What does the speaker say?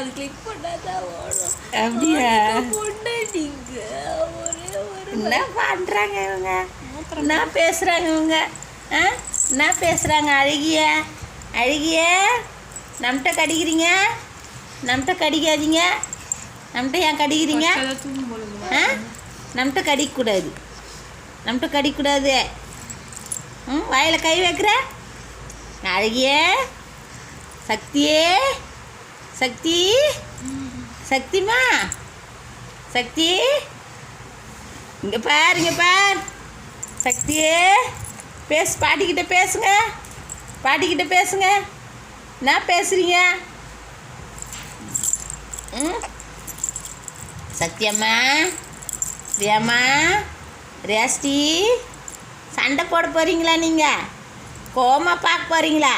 அது கிளிக் பண்ணாதான் ஓடும். அப்படியா? பொண்டாட்டிங்க ஒரே ஒரு என்ன பண்ணுறாங்க இவங்க? என்ன பேசுகிறாங்க இவங்க? என்ன பேசுகிறாங்க? அழகிய அழகிய நம்மகிட்ட கடிக்கிறீங்க? நம்மகிட்ட கடிக்காதீங்க. நம்மகிட்ட ஏன் கடிக்கிறீங்க? நம்மகிட்ட கடிக்கக்கூடாது. நம்மகிட்ட கடிக்கக்கூடாது. வாயில் கை வைக்கிற அழகிய சக்தியே சக்தி சக்திமா சக்தி இங்கே பார் இங்கே பார் சக்தியே பாட்டிக்கிட்ட பேசுங்க. பாட்டிக்கிட்ட பேசுங்க. என்ன பேசுகிறீங்க? சக்தியம்மா ரியாம்மா ரேஸ்டி சண்டை போட போகிறீங்களா? நீங்கள் கோமா பார்க்க போகிறீங்களா?